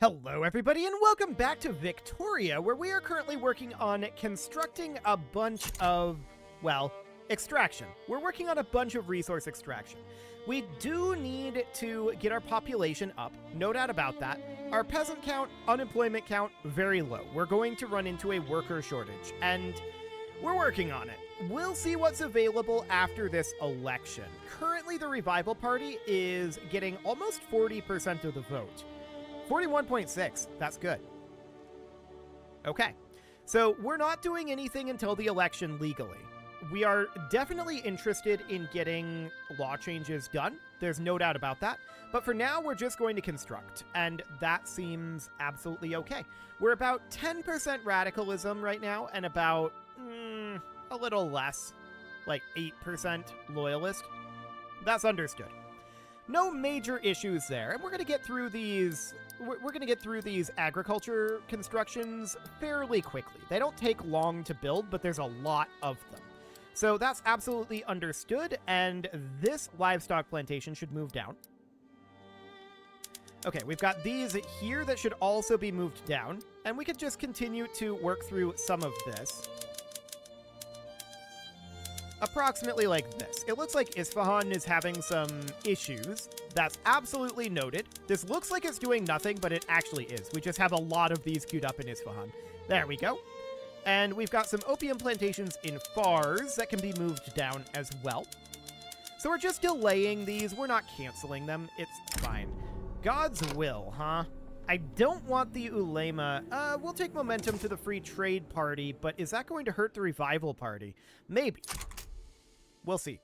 Hello everybody and welcome back to Victoria, where we are currently working on constructing a bunch of, well, extraction. We're working on a bunch of resource extraction. We do need to get our population up, no doubt about that. Our peasant count, unemployment count, very low. We're going to run into a worker shortage, and we're working on it. We'll see what's available after this election. Currently, the Revival Party is getting almost 40% of the vote. 41.6, that's good. Okay, so we're not doing anything until the election legally. We are definitely interested in getting law changes done. There's no doubt about that. But for now, we're just going to construct, and that seems absolutely okay. We're about 10% radicalism right now, and about a little less, like 8% loyalist. That's understood. No major issues there, and we're going to get through these. We're going to get through these agriculture constructions fairly quickly. They don't take long to build, but there's a lot of them. So that's absolutely understood, and this livestock plantation should move down. Okay, we've got these here that should also be moved down, and we could just continue to work through some of this. Approximately like this. It looks like Isfahan is having some issues. That's absolutely noted. This looks like it's doing nothing, but it actually is. We just have a lot of these queued up in Isfahan. There we go. And we've got some opium plantations in Fars that can be moved down as well. So we're just delaying these. We're not canceling them. It's fine. God's will, huh? I don't want the Ulema. We'll take momentum to the Free Trade Party, but is that going to hurt the Revival Party? Maybe. We'll see.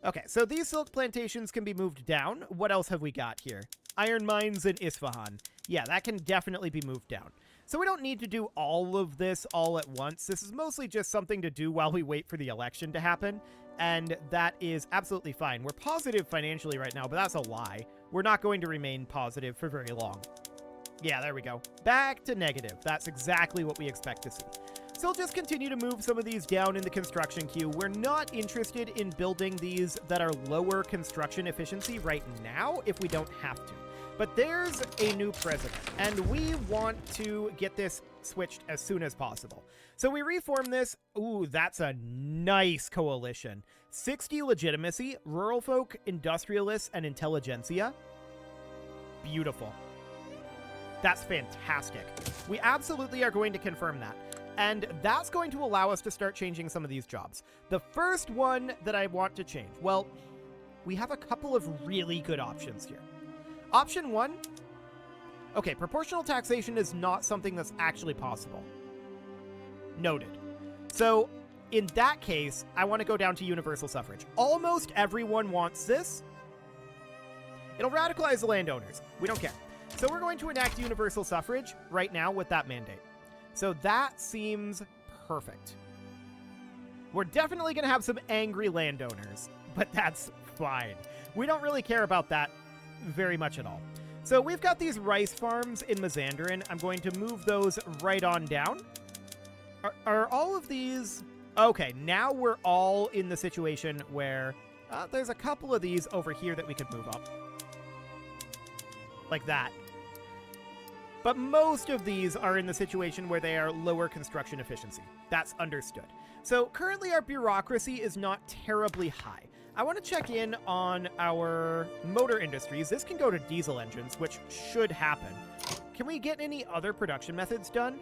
Okay, so these silk plantations can be moved down. What else have we got here? Iron mines in Isfahan. Yeah, that can definitely be moved down. So we don't need to do all of this all at once. This is mostly just something to do while we wait for the election to happen, and that is absolutely fine. We're positive financially right now, but that's a lie. We're not going to remain positive for very long. Yeah, there we go. Back to negative. That's exactly what we expect to see. So we'll just continue to move some of these down in the construction queue. We're not interested in building these that are lower construction efficiency right now if we don't have to. But there's a new president, and we want to get this switched as soon as possible. So we reform this. Ooh, that's a nice coalition. 60 legitimacy, rural folk, industrialists, and intelligentsia. Beautiful. That's fantastic. We absolutely are going to confirm that. And that's going to allow us to start changing some of these jobs. The first one that I want to change, well, we have a couple of really good options here. Option one, okay, proportional taxation is not something that's actually possible. Noted. So in that case, I want to go down to universal suffrage. Almost everyone wants this. It'll radicalize the landowners. We don't care. So we're going to enact universal suffrage right now with that mandate. So that seems perfect. We're definitely going to have some angry landowners, but that's fine. We don't really care about that very much at all. So we've got these rice farms in Mazandaran. I'm going to move those right on down. Are all of these... Okay, now we're all in the situation where there's a couple of these over here that we could move up. Like that. But most of these are in the situation where they are lower construction efficiency. That's understood. So currently our bureaucracy is not terribly high. I want to check in on our motor industries. This can go to diesel engines, which should happen. Can we get any other production methods done?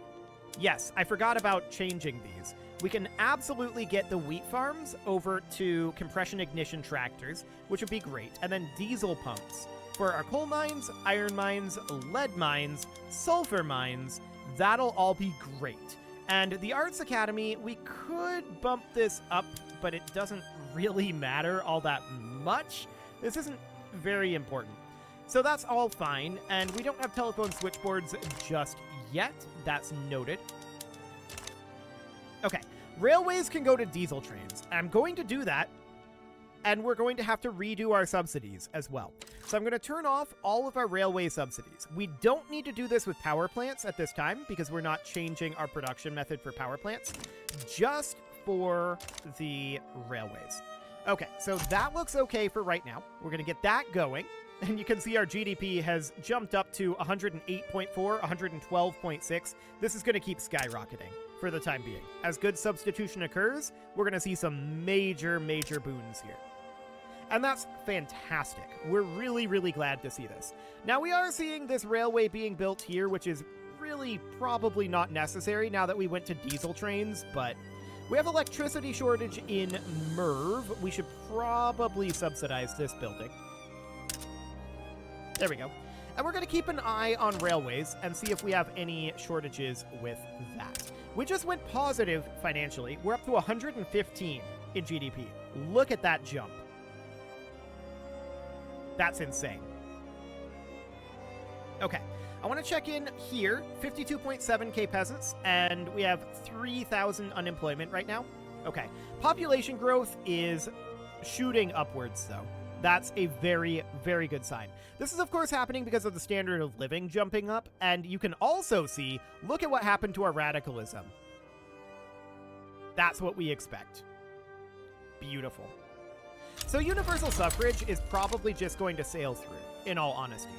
Yes, I forgot about changing these. We can absolutely get the wheat farms over to compression ignition tractors, which would be great, and then diesel pumps. For our coal mines, iron mines, lead mines, sulfur mines, that'll all be great. And the Arts Academy, we could bump this up, but it doesn't really matter all that much. This isn't very important. So that's all fine, and we don't have telephone switchboards just yet. That's noted. Okay, railways can go to diesel trains. I'm going to do that. And we're going to have to redo our subsidies as well. So I'm going to turn off all of our railway subsidies. We don't need to do this with power plants at this time because we're not changing our production method for power plants, just for the railways. Okay, so that looks okay for right now. We're going to get that going. And you can see our GDP has jumped up to 108.4, 112.6. This is going to keep skyrocketing for the time being. As goods substitution occurs, we're going to see some major, major boons here. And that's fantastic. We're really, really glad to see this. Now, we are seeing this railway being built here, which is really probably not necessary now that we went to diesel trains, but we have electricity shortage in Merv. We should probably subsidize this building. There we go. And we're going to keep an eye on railways and see if we have any shortages with that. We just went positive financially. We're up to 115 in GDP. Look at that jump. That's insane. Okay, I want to check in here. 52.7k peasants, and we have 3,000 unemployment right now. Okay, population growth is shooting upwards, though. That's a very, very good sign. This is, of course, happening because of the standard of living jumping up, and you can also see, look at what happened to our radicalism. That's what we expect. Beautiful. So universal suffrage is probably just going to sail through, in all honesty.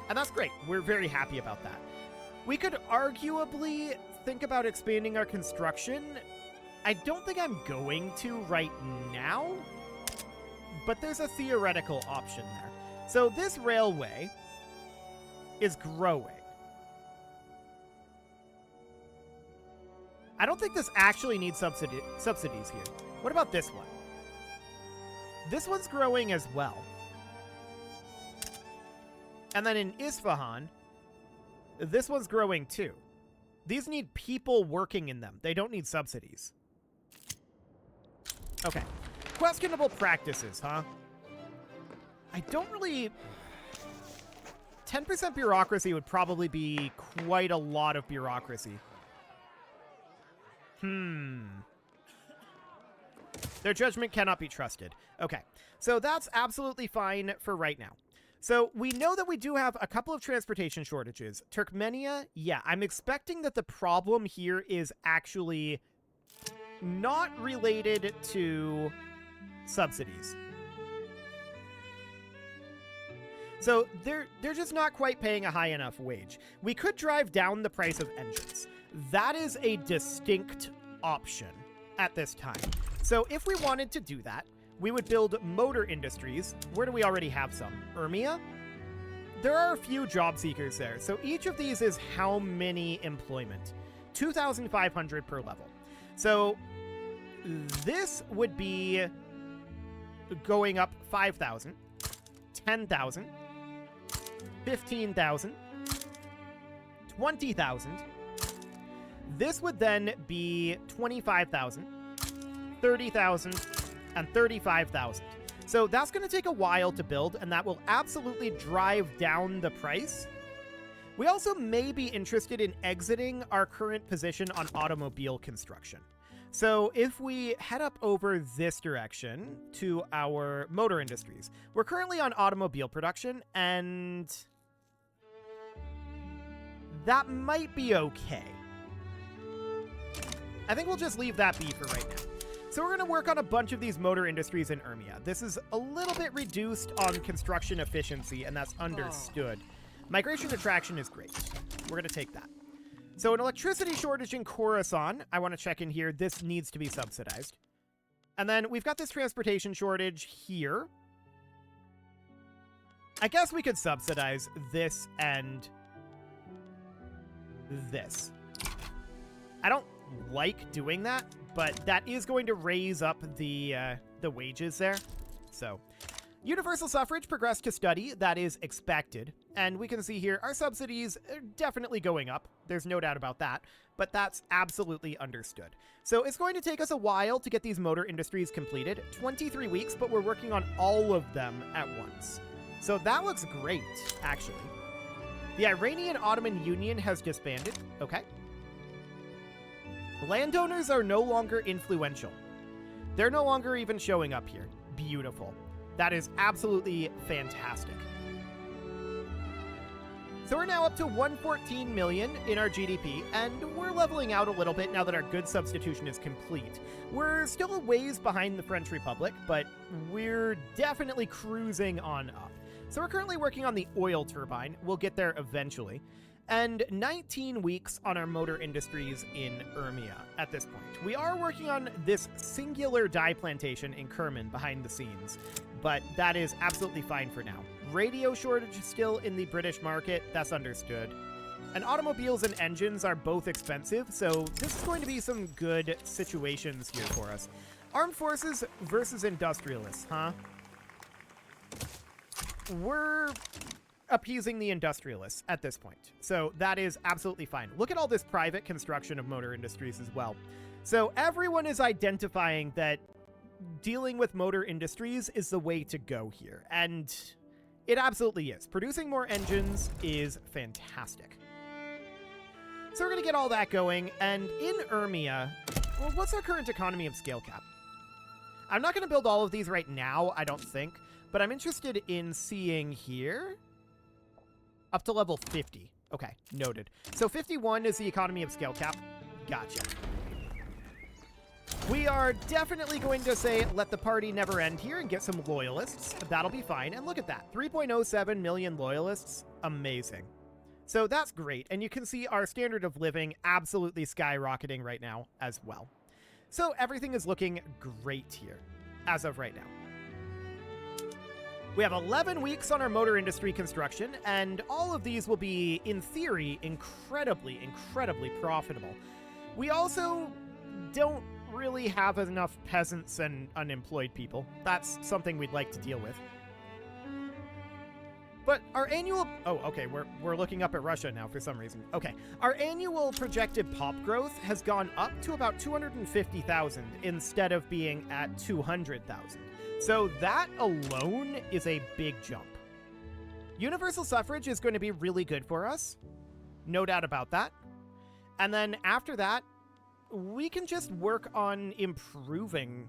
And that's great. We're very happy about that. We could arguably think about expanding our construction. I don't think I'm going to right now, but there's a theoretical option there. So this railway is growing. I don't think this actually needs subsidies here. What about this one? This one's growing as well. And then in Isfahan, this one's growing too. These need people working in them. They don't need subsidies. Okay. Questionable practices, huh? I don't really... 10% bureaucracy would probably be quite a lot of bureaucracy. Their judgment cannot be trusted. Okay, so that's absolutely fine for right now. So we know that we do have a couple of transportation shortages. Turkmenia, yeah, I'm expecting that the problem here is actually not related to subsidies. So they're just not quite paying a high enough wage. We could drive down the price of engines. That is a distinct option at this time. So if we wanted to do that, we would build motor industries. Where do we already have some? Urmia? There are a few job seekers there. So each of these is how many employment? 2,500 per level. So this would be going up 5,000, 10,000, 15,000, 20,000. This would then be 25,000, 30,000, and 35,000. So that's going to take a while to build, and that will absolutely drive down the price. We also may be interested in exiting our current position on automobile construction. So if we head up over this direction to our motor industries, we're currently on automobile production, and that might be okay. I think we'll just leave that be for right now. So we're going to work on a bunch of these motor industries in Urmia. This is a little bit reduced on construction efficiency, and that's understood. Migration attraction is great. We're going to take that. So an electricity shortage in Khorasan. I want to check in here. This needs to be subsidized. And then we've got this transportation shortage here. I guess we could subsidize this and this. I don't like doing that, but that is going to raise up the wages there. So universal suffrage progressed to study. That is expected. And we can see here our subsidies are definitely going up. There's no doubt about that, but that's absolutely understood. So it's going to take us a while to get these motor industries completed. 23 weeks, but we're working on all of them at once. So that looks great, actually. The Iranian-Ottoman Union has disbanded. Okay. Landowners are no longer influential. They're no longer even showing up here. Beautiful. That is absolutely fantastic. So we're now up to 114 million in our GDP, and we're leveling out a little bit now that our goods substitution is complete. We're still a ways behind the French Republic, but we're definitely cruising on up. So we're currently working on the oil turbine. We'll get there eventually. And 19 weeks on our motor industries in Urmia at this point. We are working on this singular dye plantation in Kerman behind the scenes, but that is absolutely fine for now. Radio shortage still in the British market, that's understood. And automobiles and engines are both expensive, so this is going to be some good situations here for us. Armed forces versus industrialists, huh? We're appeasing the industrialists at this point. So that is absolutely fine. Look at all this private construction of motor industries as well. So everyone is identifying that dealing with motor industries is the way to go here. And it absolutely is. Producing more engines is fantastic. So we're going to get all that going. And in Urmia, well, what's our current economy of scale cap? I'm not going to build all of these right now, I don't think. But I'm interested in seeing here. Up to level 50. Okay, noted. So 51 is the economy of scale cap. Gotcha. We are definitely going to say, let the party never end here and get some loyalists. That'll be fine. And look at that. 3.07 million loyalists. Amazing. So that's great. And you can see our standard of living absolutely skyrocketing right now as well. So everything is looking great here as of right now. We have 11 weeks on our motor industry construction, and all of these will be, in theory, incredibly, incredibly profitable. We also don't really have enough peasants and unemployed people. That's something we'd like to deal with. But our annual... Oh, okay, we're looking up at Russia now for some reason. Okay, our annual projected pop growth has gone up to about 250,000 instead of being at 200,000. So that alone is a big jump. Universal suffrage is going to be really good for us. No doubt about that. And then after that, we can just work on improving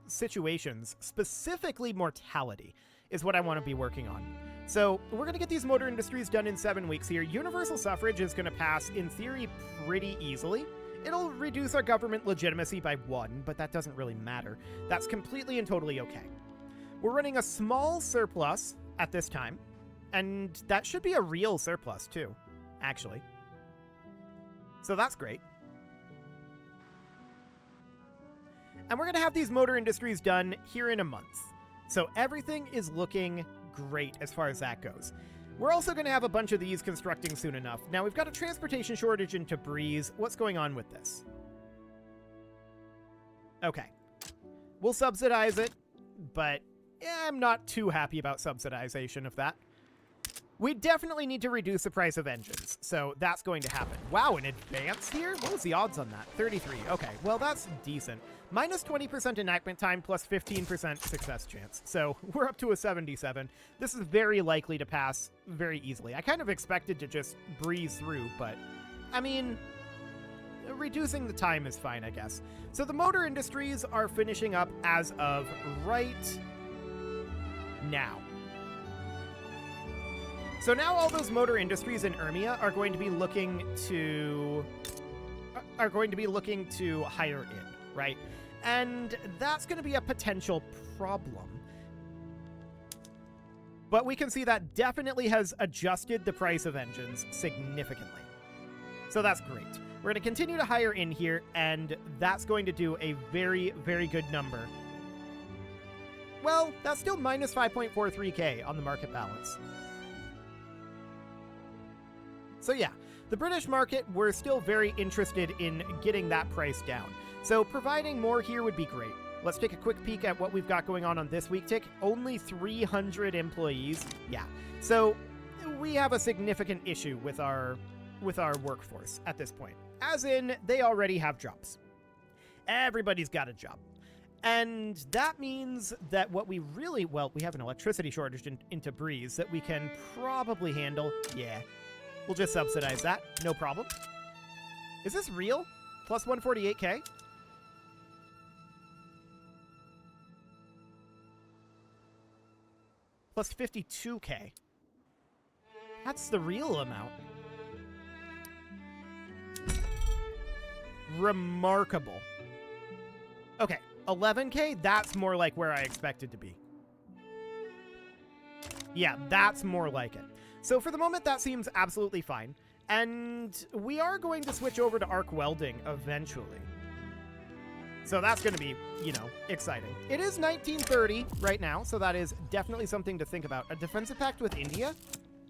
situations. Specifically, mortality is what I want to be working on. So we're going to get these motor industries done in 7 weeks here. Universal suffrage is going to pass, in theory, pretty easily. It'll reduce our government legitimacy by 1, but that doesn't really matter. That's completely and totally okay. We're running a small surplus at this time, and that should be a real surplus too, actually. So that's great. And we're going to have these motor industries done here in a month. So everything is looking great as far as that goes. We're also going to have a bunch of these constructing soon enough. Now, we've got a transportation shortage in Tabriz. What's going on with this? Okay. We'll subsidize it, but I'm not too happy about subsidization of that. We definitely need to reduce the price of engines, so that's going to happen. Wow, in advance here? What was the odds on that? 33. Okay, well, that's decent. Minus 20% enactment time plus 15% success chance. So we're up to a 77. This is very likely to pass very easily. I kind of expected to just breeze through, but I mean, reducing the time is fine, I guess. So the motor industries are finishing up as of right now. So now all those motor industries in Urmia are going to be looking to hire in, right? And that's going to be a potential problem. But we can see that definitely has adjusted the price of engines significantly. So that's great. We're going to continue to hire in here, and that's going to do a very, very good number. Well, that's still minus 5.43k on the market balance. So yeah, the British market, we're still very interested in getting that price down. So providing more here would be great. Let's take a quick peek at what we've got going on this week tick. Only 300 employees. Yeah. So we have a significant issue with our workforce at this point. As in, they already have jobs. Everybody's got a job. And that means that what we really, well, we have an electricity shortage in Tabriz that we can probably handle. Yeah. We'll just subsidize that. No problem. Is this real? Plus 148k? Plus 52k. That's the real amount. Remarkable. Okay, 11k, that's more like where I expected to be. Yeah, that's more like it. So for the moment, that seems absolutely fine. And we are going to switch over to arc welding eventually. So that's going to be, you know, exciting. It is 1930 right now, so that is definitely something to think about. A defensive pact with India?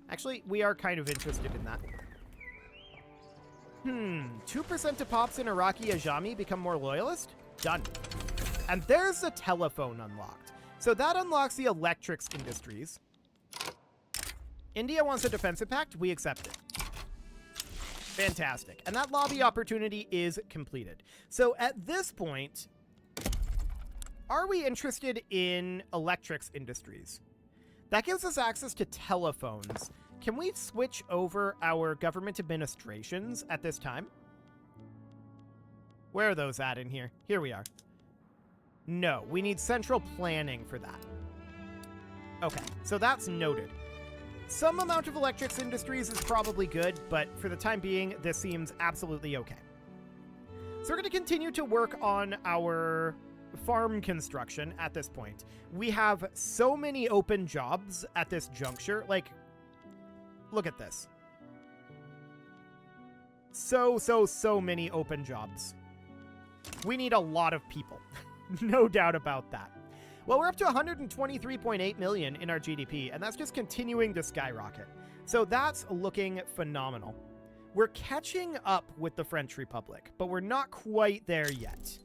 Actually, we are kind of interested in that. 2% of pops in Iraqi Ajami become more loyalist? Done. And there's the telephone unlocked. So that unlocks the electrics industries. India wants a defensive pact. We accept it. Fantastic. And that lobby opportunity is completed. So at this point, are we interested in electrics industries? That gives us access to telephones. Can we switch over our government administrations at this time? Where are those at in here? Here we are. No, we need central planning for that. Okay, so that's noted. Some amount of electrics industries is probably good, but for the time being, this seems absolutely okay. So we're going to continue to work on our farm construction at this point. We have so many open jobs at this juncture. Look at this. So many open jobs. We need a lot of people. No doubt about that. Well, we're up to 123.8 million in our GDP, and that's just continuing to skyrocket. So that's looking phenomenal. We're catching up with the French Republic, but we're not quite there yet.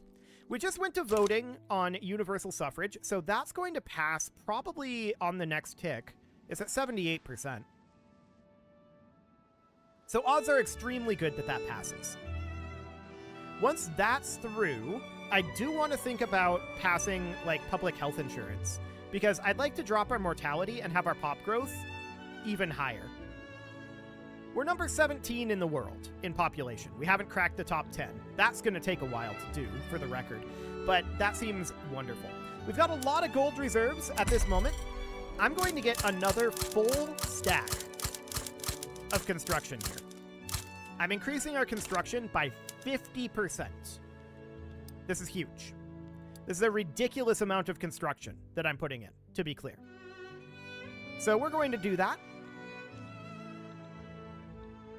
We just went to voting on universal suffrage, so that's going to pass probably on the next tick. It's at 78%. So odds are extremely good that that passes. Once that's through, I do want to think about passing, public health insurance, because I'd like to drop our mortality and have our pop growth even higher. We're number 17 in the world in population. We haven't cracked the top 10. That's going to take a while to do, for the record, but that seems wonderful. We've got a lot of gold reserves at this moment. I'm going to get another full stack of construction here. I'm increasing our construction by 50%. This is huge. This is a ridiculous amount of construction that I'm putting in, to be clear. So we're going to do that.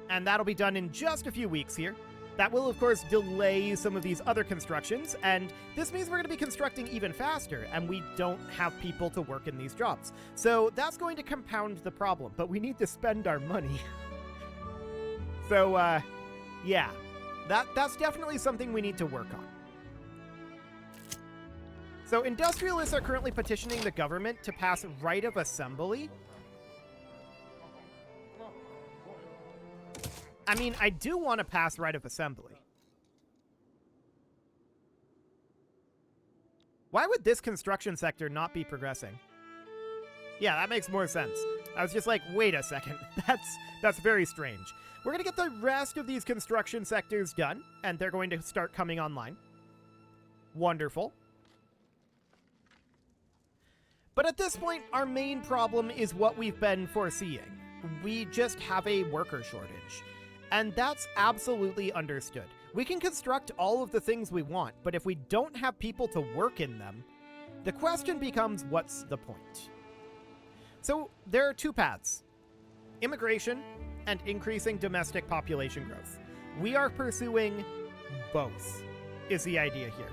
And that'll be done in just a few weeks here. That will, of course, delay some of these other constructions, and this means we're going to be constructing even faster, and we don't have people to work in these jobs. So that's going to compound the problem, but we need to spend our money. So, yeah, that's definitely something we need to work on. So industrialists are currently petitioning the government to pass right of assembly. I mean, I do want to pass right of assembly. Why would this construction sector not be progressing? Yeah, that makes more sense. I was just like, wait a second. That's very strange. We're going to get the rest of these construction sectors done, and they're going to start coming online. Wonderful. But at this point, our main problem is what we've been foreseeing. We just have a worker shortage. And that's absolutely understood. We can construct all of the things we want, but if we don't have people to work in them, the question becomes, what's the point? So there are two paths: immigration and increasing domestic population growth. We are pursuing both, is the idea here.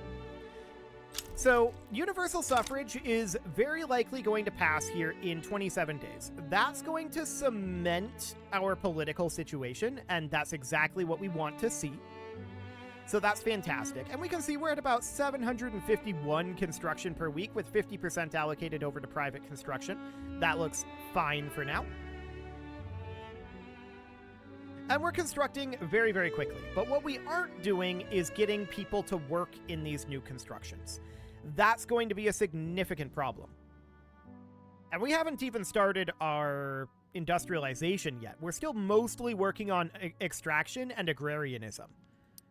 So universal suffrage is very likely going to pass here in 27 days. That's going to cement our political situation, and that's exactly what we want to see. So that's fantastic. And we can see we're at about 751 construction per week, with 50% allocated over to private construction. That looks fine for now. And we're constructing very, very quickly. But what we aren't doing is getting people to work in these new constructions. That's going to be a significant problem. And we haven't even started our industrialization yet. We're still mostly working on extraction and agrarianism.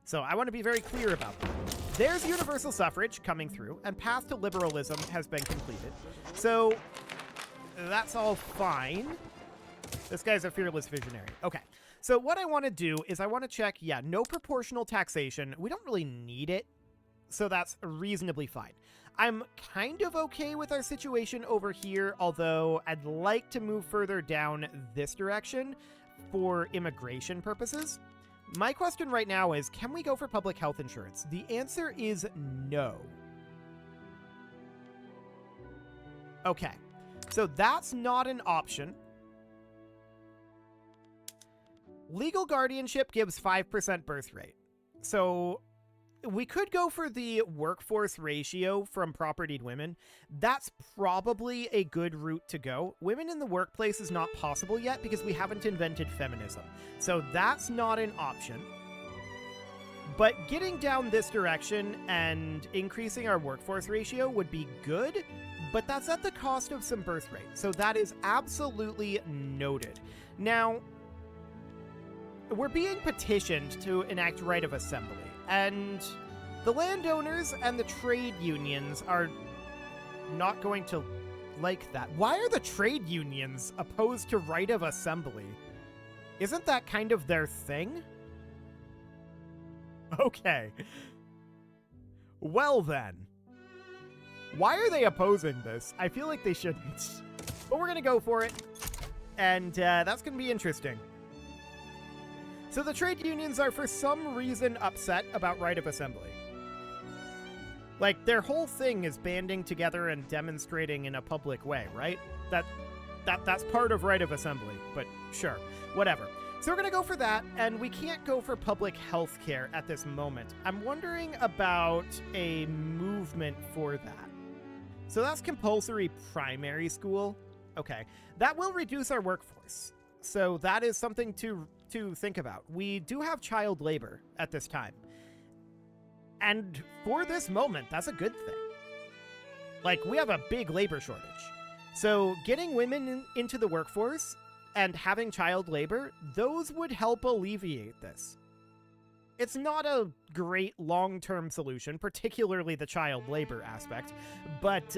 So I want to be very clear about that. There's universal suffrage coming through, and path to liberalism has been completed. So that's all fine. This guy's a fearless visionary. Okay. So what I want to do is I want to check, no proportional taxation. We don't really need it. so that's reasonably fine. I'm kind of okay with our situation over here, although I'd like to move further down this direction for immigration purposes. My question right now is, can we go for public health insurance? The answer is no. Okay, so that's not an option. Legal guardianship gives 5% birth rate. So we could go for the workforce ratio from propertied women. That's probably a good route to go. Women in the workplace is not possible yet because we haven't invented feminism. So that's not an option. But getting down this direction and increasing our workforce ratio would be good, but that's at the cost of some birth rate. So that is absolutely noted. Now, we're being petitioned to enact right of assembly. And the landowners and the trade unions are not going to like that. Why are the trade unions opposed to right of assembly? Isn't that kind of their thing? Okay. Well then. Why are they opposing this? I feel like they shouldn't. But we're going to go for it. And that's going to be interesting. So the trade unions are for some reason upset about right of assembly. Like, their whole thing is banding together and demonstrating in a public way, right? That's part of right of assembly, but sure, whatever. So we're going to go for that, and we can't go for public health care at this moment. I'm wondering about a movement for that. So that's compulsory primary school. Okay, that will reduce our workforce. So that is something to think about. We do have child labor at this time. And for this moment, that's a good thing. Like, we have a big labor shortage. So getting women into the workforce and having child labor, those would help alleviate this. It's not a great long-term solution, particularly the child labor aspect, but,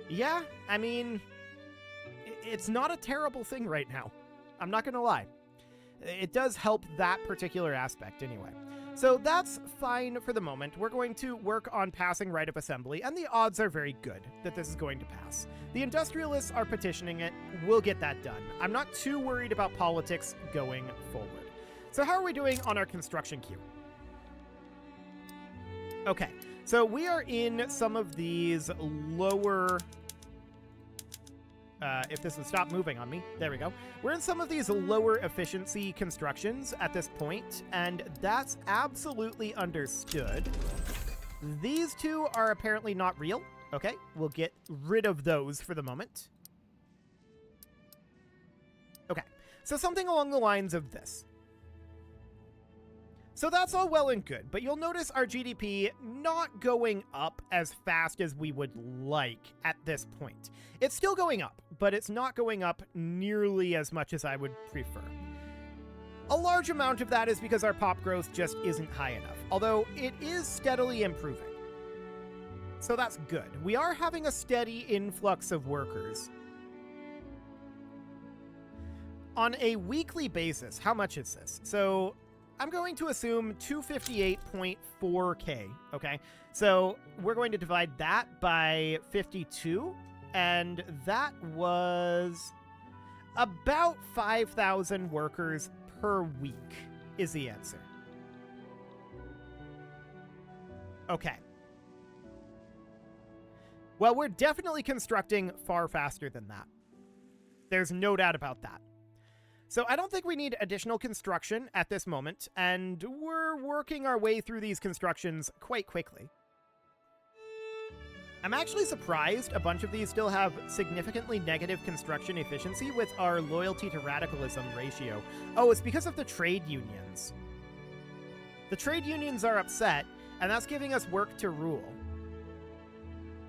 yeah, I mean, it's not a terrible thing right now. I'm not gonna lie. It does help that particular aspect anyway. So that's fine for the moment. We're going to work on passing right of assembly, and the odds are very good that this is going to pass. The industrialists are petitioning it. We'll get that done. I'm not too worried about politics going forward. So how are we doing on our construction queue? Okay, so we are in some of these lower... if this would stop moving on me. There we go. We're in some of these lower efficiency constructions at this point, and that's absolutely understood. These two are apparently not real. Okay, we'll get rid of those for the moment. Okay, so something along the lines of this. So that's all well and good, but you'll notice our GDP not going up as fast as we would like at this point. It's still going up, but it's not going up nearly as much as I would prefer. A large amount of that is because our pop growth just isn't high enough, although it is steadily improving. So that's good. We are having a steady influx of workers. On a weekly basis, how much is this? So I'm going to assume 258.4K, okay? So we're going to divide that by 52, and that was about 5,000 workers per week is the answer. Okay. Well, we're definitely constructing far faster than that. There's no doubt about that. So I don't think we need additional construction at this moment, and we're working our way through these constructions quite quickly. I'm actually surprised a bunch of these still have significantly negative construction efficiency with our loyalty to radicalism ratio. Oh, it's because of the trade unions. The trade unions are upset, and that's giving us work to rule,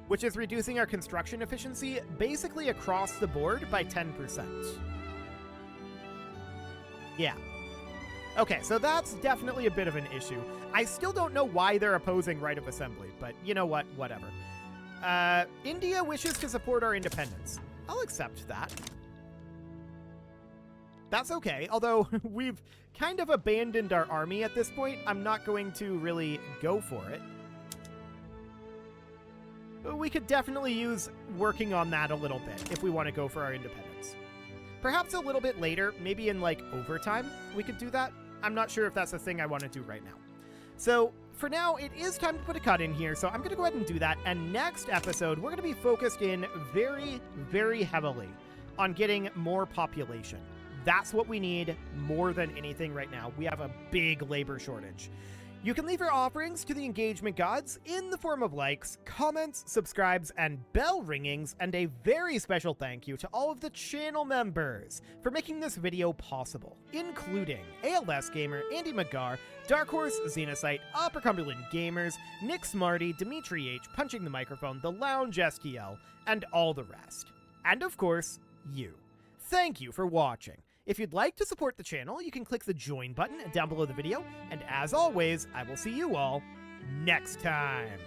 which is reducing our construction efficiency basically across the board by 10%. Yeah. Okay, so that's definitely a bit of an issue. I still don't know why they're opposing right of assembly, but you know what? Whatever. India wishes to support our independence. I'll accept that. That's okay, although we've kind of abandoned our army at this point. I'm not going to really go for it. We could definitely use working on that a little bit if we want to go for our independence. Perhaps a little bit later, maybe in like overtime, we could do that. I'm not sure if that's a thing I want to do right now. So for now, it is time to put a cut in here, so I'm going to go ahead and do that. And next episode, we're going to be focused in very, very heavily on getting more population. That's what we need more than anything right now. We have a big labor shortage. You can leave your offerings to the engagement gods in the form of likes, comments, subscribes, and bell ringings, and a very special thank you to all of the channel members for making this video possible, including ALS Gamer, Andy McGar, Dark Horse, Xenocyte, Upper Cumberland Gamers, Nick Smarty, Dimitri H, Punching the Microphone, The Lounge STL, and all the rest. And of course, you. Thank you for watching. If you'd like to support the channel, you can click the join button down below the video, and as always, I will see you all next time.